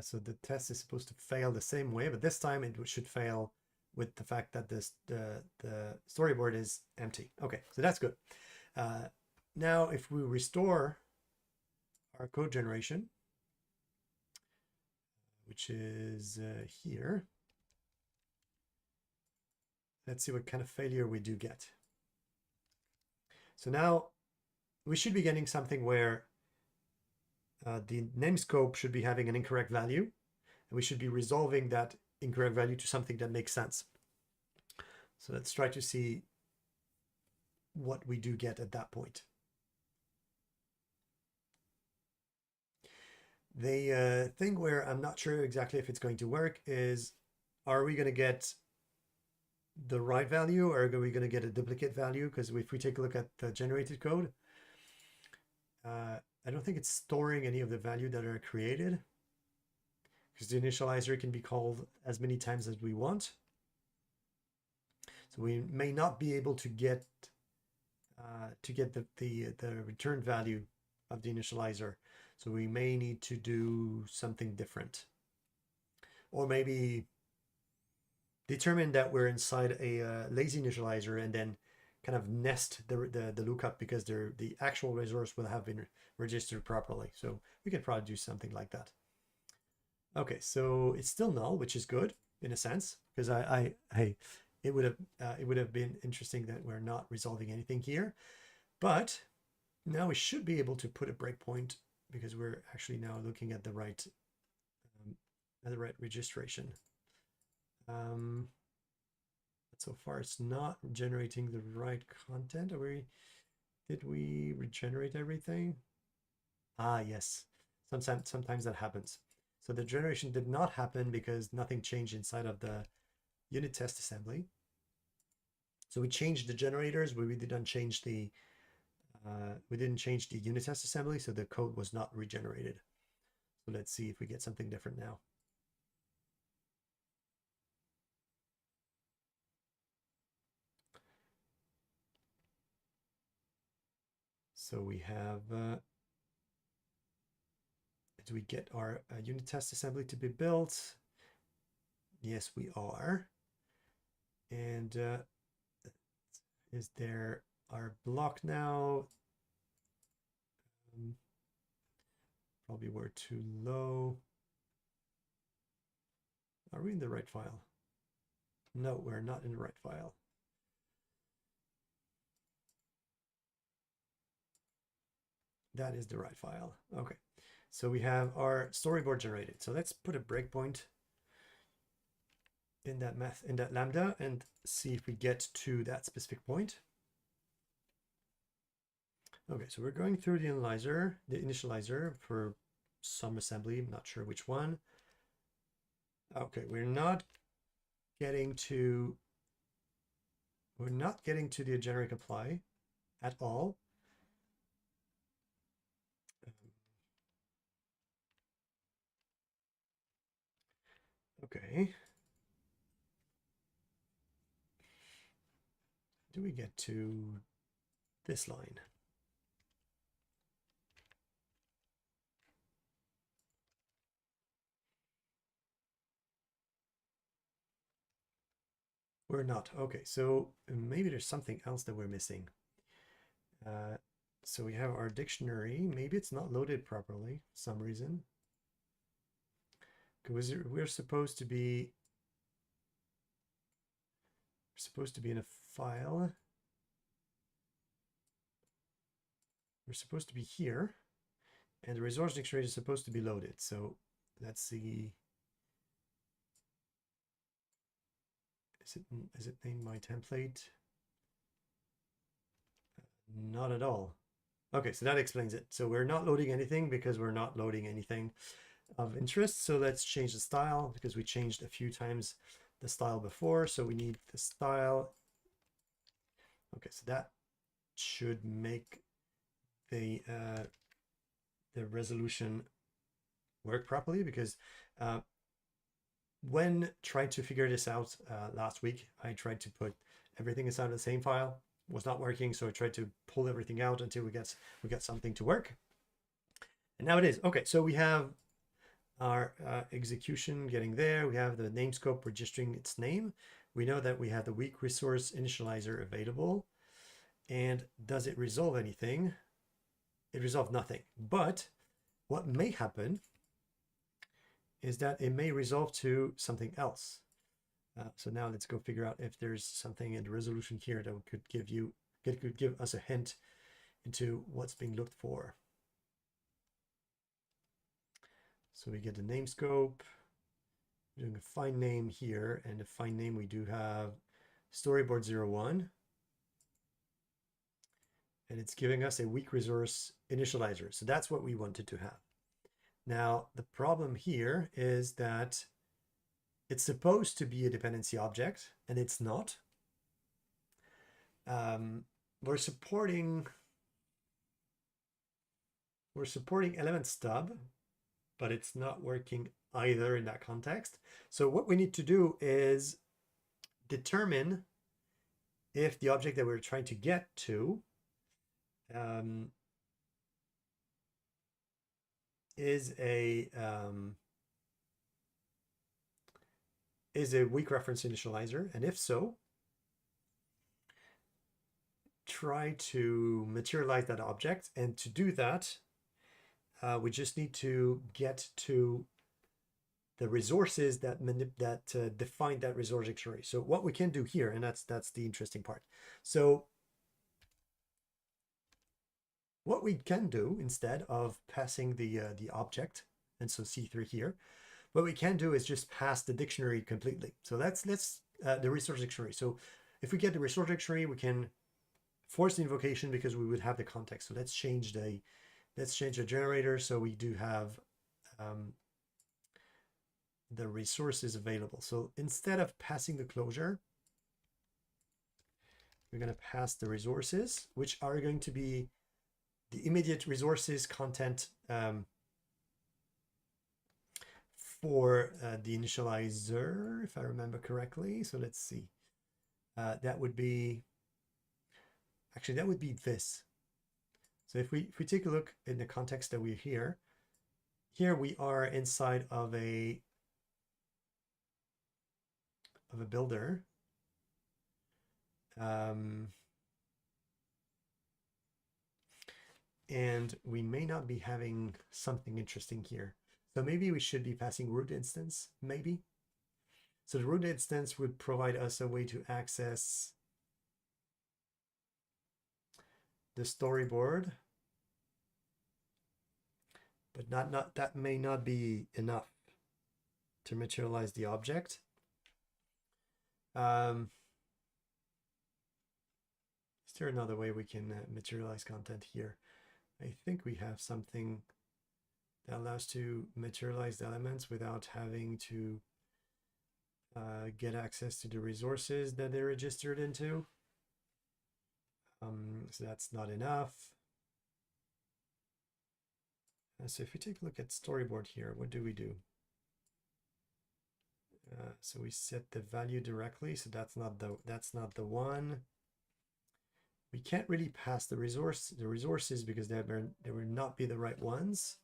Speaker 1: So the test is supposed to fail the same way, but this time it should fail with the fact that the storyboard is empty. Okay, so that's good. Now, if we restore our code generation, which is here, let's see what kind of failure we do get. So now we should be getting something where the namescope should be having an incorrect value, and we should be resolving that incorrect value to something that makes sense. So let's try to see what we do get at that point. The thing where I'm not sure exactly if it's going to work is, are we going to get the right value, or are we going to get a duplicate value? Because if we take a look at the generated code, I don't think it's storing any of the value that are created, because the initializer can be called as many times as we want. So we may not be able to get the return value of the initializer. So we may need to do something different, or maybe determine that we're inside a lazy initializer and then kind of nest the lookup, because the actual resource will have been registered properly. So we could probably do something like that. Okay, so it's still null, which is good in a sense, because it would have been interesting that we're not resolving anything here, but now we should be able to put a breakpoint, because we're actually now looking at the right registration. So far it's not generating the right content. Did we regenerate everything? Ah, yes. Sometimes that happens. So the generation did not happen because nothing changed inside of the unit test assembly. So we changed the generators, but we didn't change the unit test assembly, so the code was not regenerated. So let's see if we get something different now. So we have, do we get our unit test assembly to be built? Yes, we are. And is there our block now? Probably we're too low. Are we in the right file? No, we're not in the right file. That is the right file. Okay, so we have our storyboard generated. So let's put a breakpoint in that lambda and see if we get to that specific point. Okay, so we're going through the initializer for some assembly. I'm not sure which one. Okay, we're not getting to the generic apply at all. Okay. Do we get to this line? We're not. Okay, so maybe there's something else that we're missing. So we have our dictionary. Maybe it's not loaded properly for some reason. Because we're supposed to be in a file. We're supposed to be here, and the resource dictionary is supposed to be loaded. So let's see. Is it named my template? Not at all. Okay, so that explains it. So we're not loading anything because we're not loading anything of interest. So let's change the style, because we changed a few times the style before. So we need the style. Okay, so that should make the resolution work properly, because when trying to figure this out last week, I tried to put everything inside the same file. It was not working, so I tried to pull everything out until we get something to work. And now it is. Okay, so we have our execution getting there. We have the name scope registering its name. We know that we have the weak resource initializer available. And does it resolve anything? It resolved nothing. But what may happen is that it may resolve to something else. So now let's go figure out if there's something in the resolution here that could give us a hint into what's being looked for. So we get the name scope. We're doing a find name here, and the find name we do have storyboard 01. And it's giving us a weak resource initializer. So that's what we wanted to have. Now, the problem here is that it's supposed to be a dependency object, and it's not. we're supporting element stub, but it's not working either in that context. So what we need to do is determine if the object that we're trying to get to is a weak reference initializer, and if so, try to materialize that object. And to do that, we just need to get to the resources that define that resource dictionary. So what we can do here, and that's the interesting part. So what we can do instead of passing the object, and so C3 here, what we can do is just pass the dictionary completely. So let's the resource dictionary. So if we get the resource dictionary, we can force the invocation because we would have the context. So let's change the generator so we do have the resources available. So instead of passing the closure, we're going to pass the resources, which are going to be the immediate resources content for the initializer, if I remember correctly. So let's see. That would be, actually, that would be this. So if we take a look in the context that we're here we are inside of a builder. And we may not be having something interesting here. So maybe we should be passing root instance, maybe. So the root instance would provide us a way to access the storyboard, but that may not be enough to materialize the object. Is there another way we can materialize content here? I think we have something that allows to materialize the elements without having to get access to the resources that they're registered into. So that's not enough. So if we take a look at storyboard here, what do we do? So we set the value directly. So that's not the one. We can't really pass the resources because they will not be the right ones.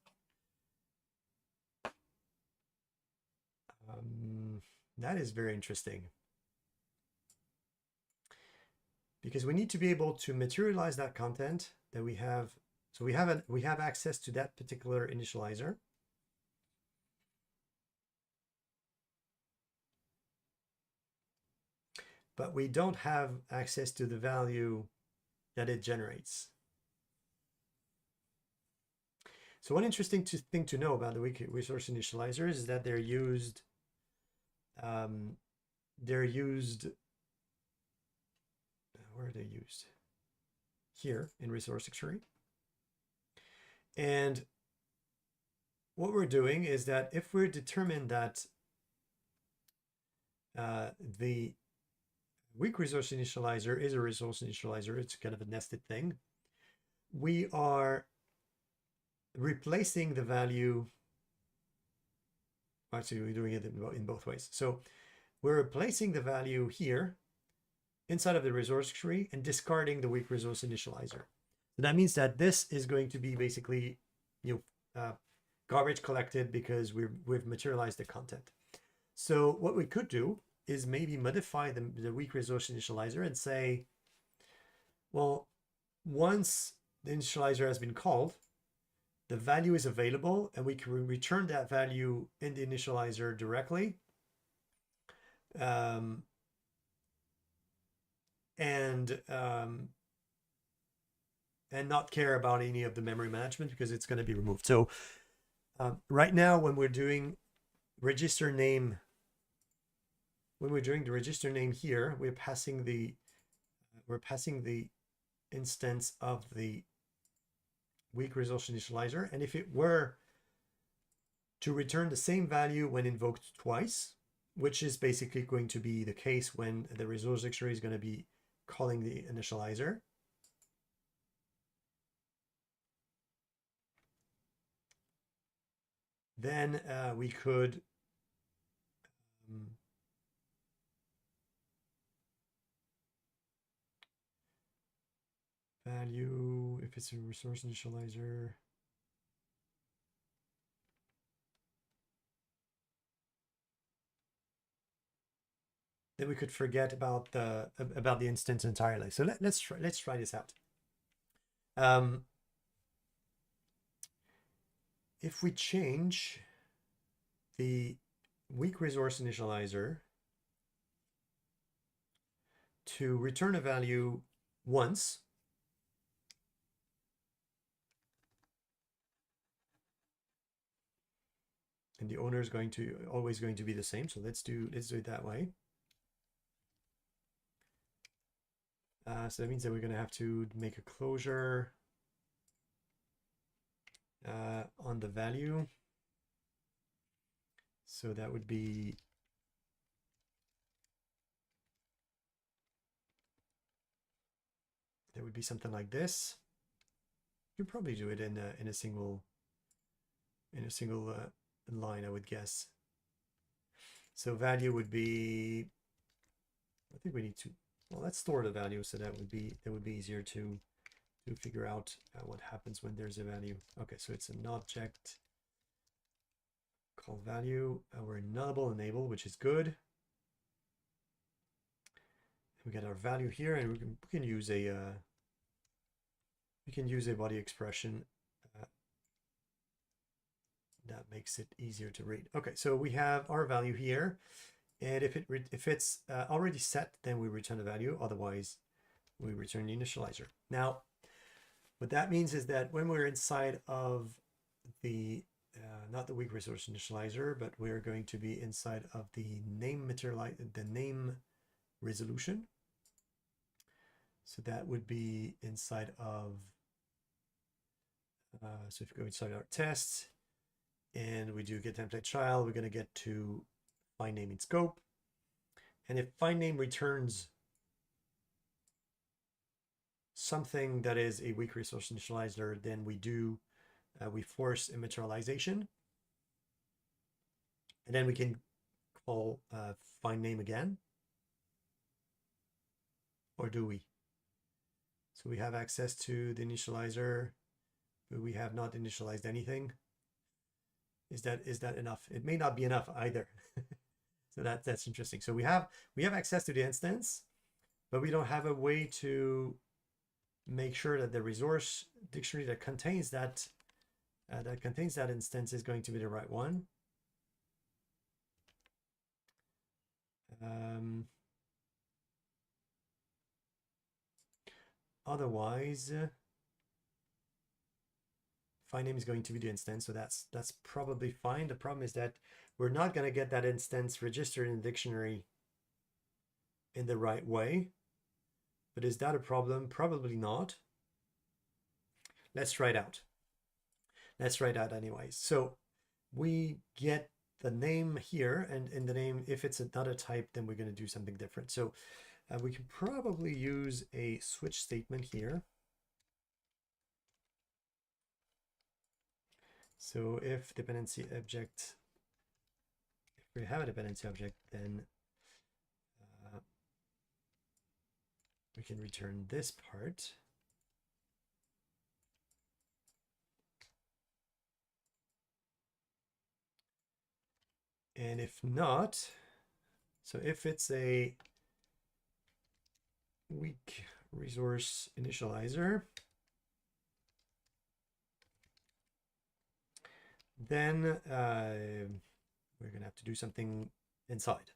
Speaker 1: That is very interesting, because we need to be able to materialize that content that we have. So we have access to that particular initializer. But we don't have access to the value that it generates. So one interesting thing to know about the weak resource initializers is that they're used where are they used? Here in resource dictionary. And what we're doing is that if we're determined that the weak resource initializer is a resource initializer, it's kind of a nested thing, we are replacing the value. Actually, we're doing it in both ways. So we're replacing the value here inside of the resource tree and discarding the weak resource initializer. So that means that this is going to be basically, garbage collected because we've materialized the content. So what we could do is maybe modify the weak resource initializer and say, well, once the initializer has been called, the value is available and we can return that value in the initializer directly. And not care about any of the memory management because it's going to be removed. So right now, when we're doing register name, when we're doing the register name here, we're passing the instance of the weak resource initializer. And if it were to return the same value when invoked twice, which is basically going to be the case when the resource dictionary is going to be calling the initializer. Then we could value, if it's a resource initializer. Then we could forget about the instance entirely. So let's try this out. If we change the weak resource initializer to return a value once, and the owner is always going to be the same. So let's do it that way. So that means that we're going to have to make a closure on the value. So that would be something like this. You could probably do it in a single line, I would guess. So value would be, I think we need to, well, let's store the value, so that would be easier to figure out what happens when there's a value. Okay, so it's an object called value. We're nullable enable, which is good. We got our value here, and we can use a body expression that makes it easier to read. Okay, so we have our value here, and if it's already set, then we return the value. Otherwise, we return the initializer. Now, what that means is that when we're inside of the not the weak resource initializer, but we're going to be inside of the name resolution. So that would be inside of, so if we go inside our tests and we do get template child, we're going to get to find name in scope. And if find name returns something that is a weak resource initializer, then we force immaterialization. And then we can call find name again. Or do we? So we have access to the initializer, but we have not initialized anything. Is that enough? It may not be enough either. So that's interesting. So we have access to the instance, but we don't have a way to make sure that the resource dictionary that contains that instance is going to be the right one. Otherwise, find name is going to be the instance, so that's probably fine. The problem is that we're not going to get that instance registered in the dictionary in the right way. But is that a problem? Probably not. Let's try it out. Let's try it out anyways. So we get the name here, and in the name, if it's another type, then we're going to do something different. So we can probably use a switch statement here. So if dependency object, if we have a dependency object, then we can return this part. And if not, so if it's a weak resource initializer, then we're going to have to do something inside.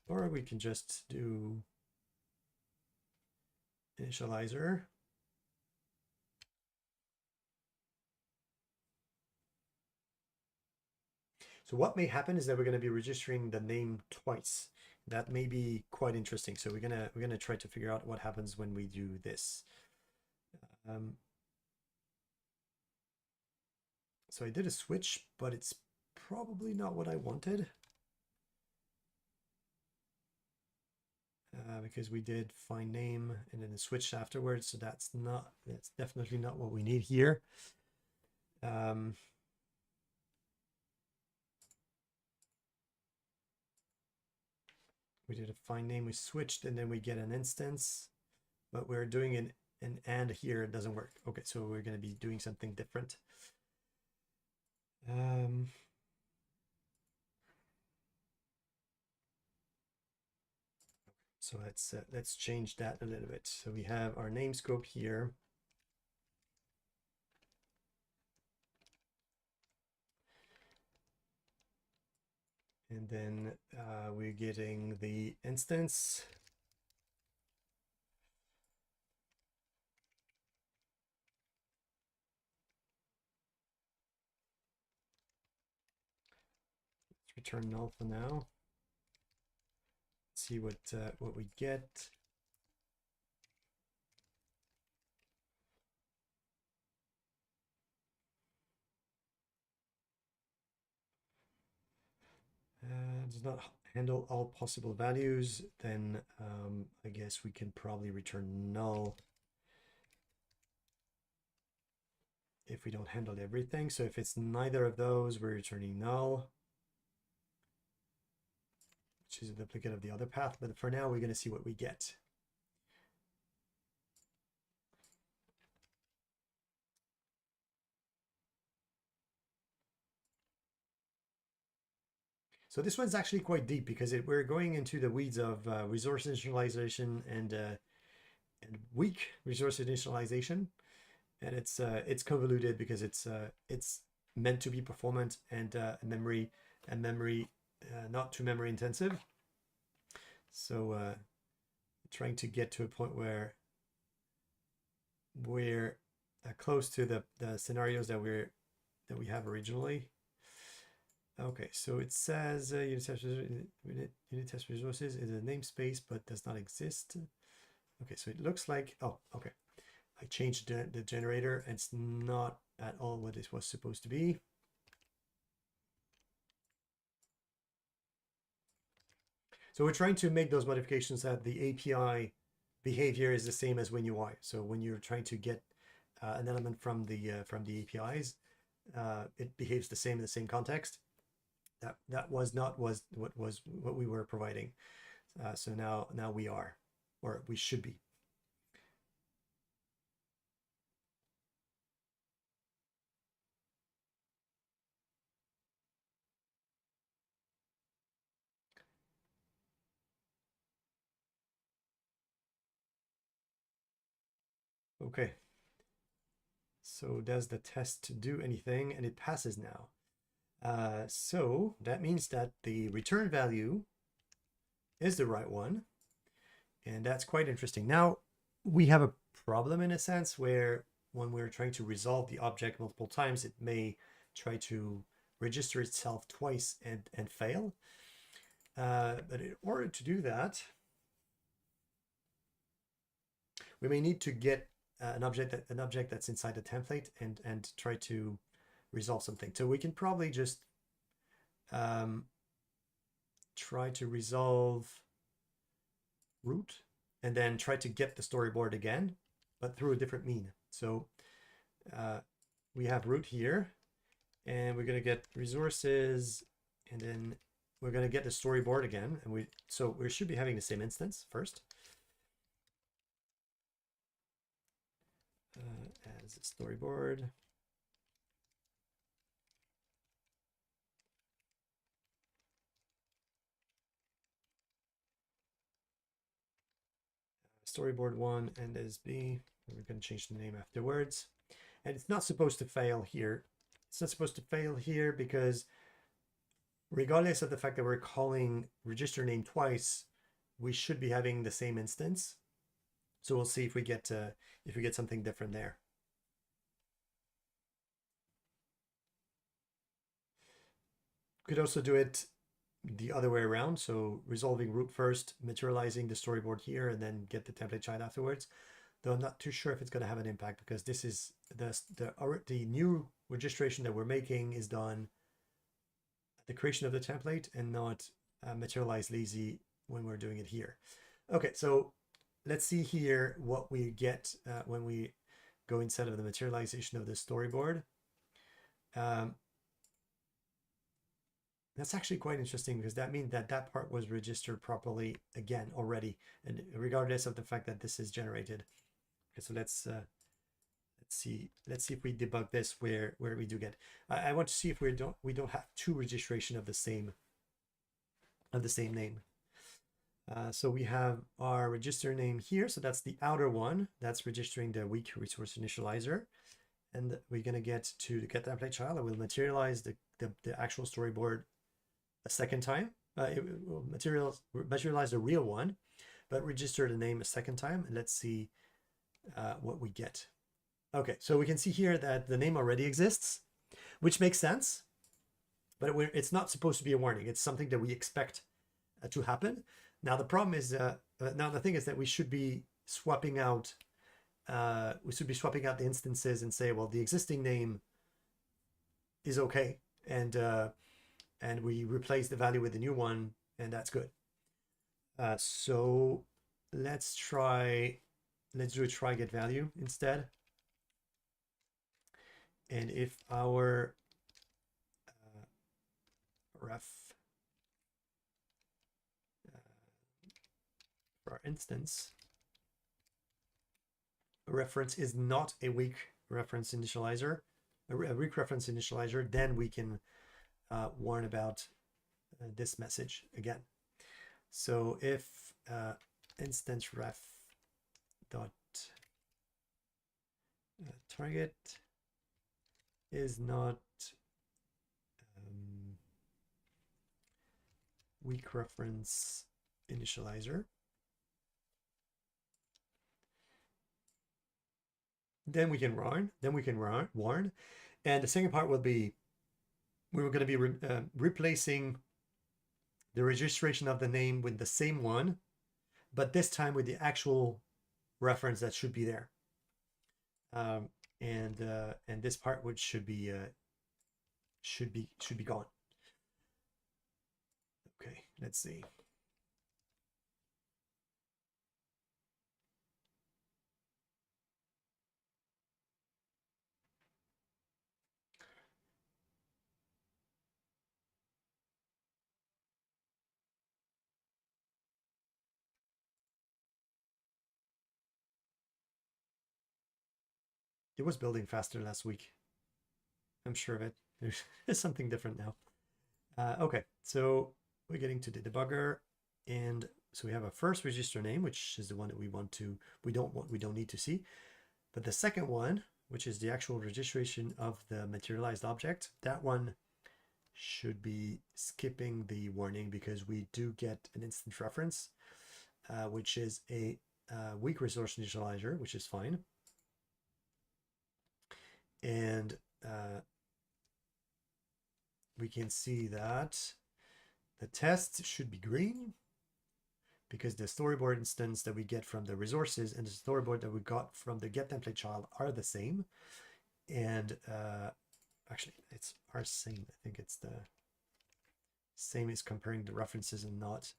Speaker 1: Or we can just do initializer. So what may happen is that we're going to be registering the name twice. That may be quite interesting. So we're gonna try to figure out what happens when we do this. So I did a switch, but it's probably not what I wanted. because we did find name and then switched afterwards. So that's definitely not what we need here. We did a find name, we switched, and then we get an instance, but we're doing an and here, it doesn't work. Okay, so we're going to be doing something different. So let's change that a little bit. So we have our name scope here. And then we're getting the instance. Let's return null for now. See what we get. Does not handle all possible values, then I guess we can probably return null if we don't handle everything. So if it's neither of those, we're returning null, which is a duplicate of the other path. But for now, we're going to see what we get. So this one's actually quite deep because we're going into the weeds of resource initialization and weak resource initialization, and it's convoluted because it's meant to be performant and memory not too memory intensive. So trying to get to a point where we're close to the scenarios that we have originally. Okay, so it says unit test resources is a namespace but does not exist. Okay, so it looks like, oh, okay. I changed the generator and it's not at all what it was supposed to be. So we're trying to make those modifications that the API behavior is the same as WinUI. So when you're trying to get an element from the APIs, it behaves the same in the same context. That was not what we were providing. So now we are, or we should be. Okay. So does the test do anything? And it passes now. So that means that the return value is the right one. And that's quite interesting. Now we have a problem in a sense where when we're trying to resolve the object multiple times, it may try to register itself twice and fail. But in order to do that, we may need to get an object that's inside the template and try to resolve something. So we can probably just try to resolve root and then try to get the storyboard again, but through a different mean. So we have root here, and we're going to get resources, and then we're going to get the storyboard again. And we should be having the same instance first. As a storyboard. Storyboard 1 and as B. We're going to change the name afterwards. And it's not supposed to fail here. It's not supposed to fail here because regardless of the fact that we're calling register name twice, we should be having the same instance. So we'll see if we get something different there. Could also do it the other way around. So resolving root first, materializing the storyboard here, and then get the template child afterwards. Though I'm not too sure if it's going to have an impact because this is the new registration that we're making is done at the creation of the template and not materialized lazy when we're doing it here. Okay, so let's see here what we get when we go inside of the materialization of the storyboard. That's actually quite interesting because that means that that part was registered properly again already, and regardless of the fact that this is generated. Okay, so let's see if we debug this where we do get. I want to see if we don't have two registration of the same name. So we have our register name here. So that's the outer one. That's registering the weak resource initializer. And we're going to get to the get template child. I will materialize the actual storyboard a second time. It will materialize the real one, but register the name a second time. And let's see what we get. Okay, so we can see here that the name already exists, which makes sense, but it's not supposed to be a warning. It's something that we expect to happen. Now the problem is, now the thing is that we should be swapping out the instances and say, well, the existing name is okay, and we replace the value with the new one, and that's good. So let's do a try get value instead. And if our ref for our instance reference is not a weak reference initializer, a weak reference initializer, then we can warn about this message again. So if instance ref dot target is not weak reference initializer, then we can warn. And the second part will be, we're going to be replacing the registration of the name with the same one, but this time with the actual reference that should be there. And this part which should be gone. Okay, let's see. It was building faster last week. I'm sure of it. There's something different now. Okay, so we're getting to the debugger, and so we have a first register name, which is the one that we don't need to see. But the second one, which is the actual registration of the materialized object, that one should be skipping the warning because we do get an instant reference, which is a weak resource initializer, which is fine. And we can see that the test should be green because the storyboard instance that we get from the resources and the storyboard that we got from the get template child are the same. And actually it's our same. I think it's the same as comparing the references and not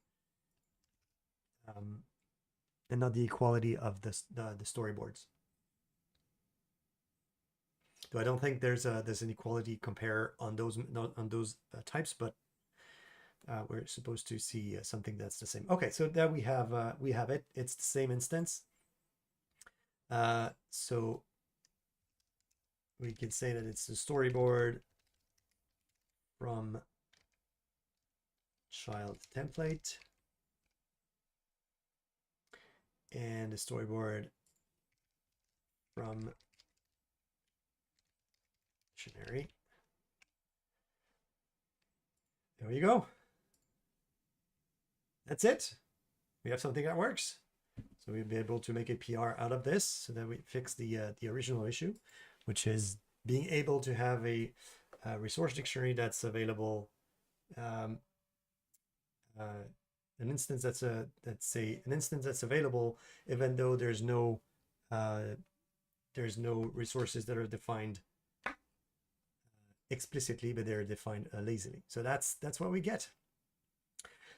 Speaker 1: the equality of the storyboards. So I don't think there's an equality compare on those types, but we're supposed to see something that's the same. Okay, so there we have it. It's the same instance. So we can say that it's the storyboard from child template and the storyboard from dictionary. There you go. That's it. We have something that works. So we'll be able to make a PR out of this so that we fix the original issue, which is being able to have a resource dictionary that's available, an instance that's available, even though there's no resources that are defined explicitly, but they're defined lazily. So that's what we get.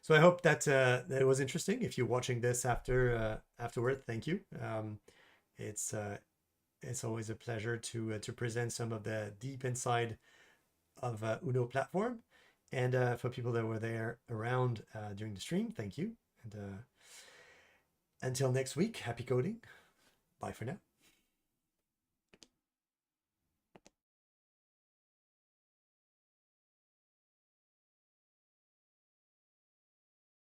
Speaker 1: So I hope that that it was interesting. If you're watching this afterward, thank you. It's it's always a pleasure to present some of the deep inside of Uno platform. And for people that were there around during the stream, thank you. And until next week, happy coding. Bye for now.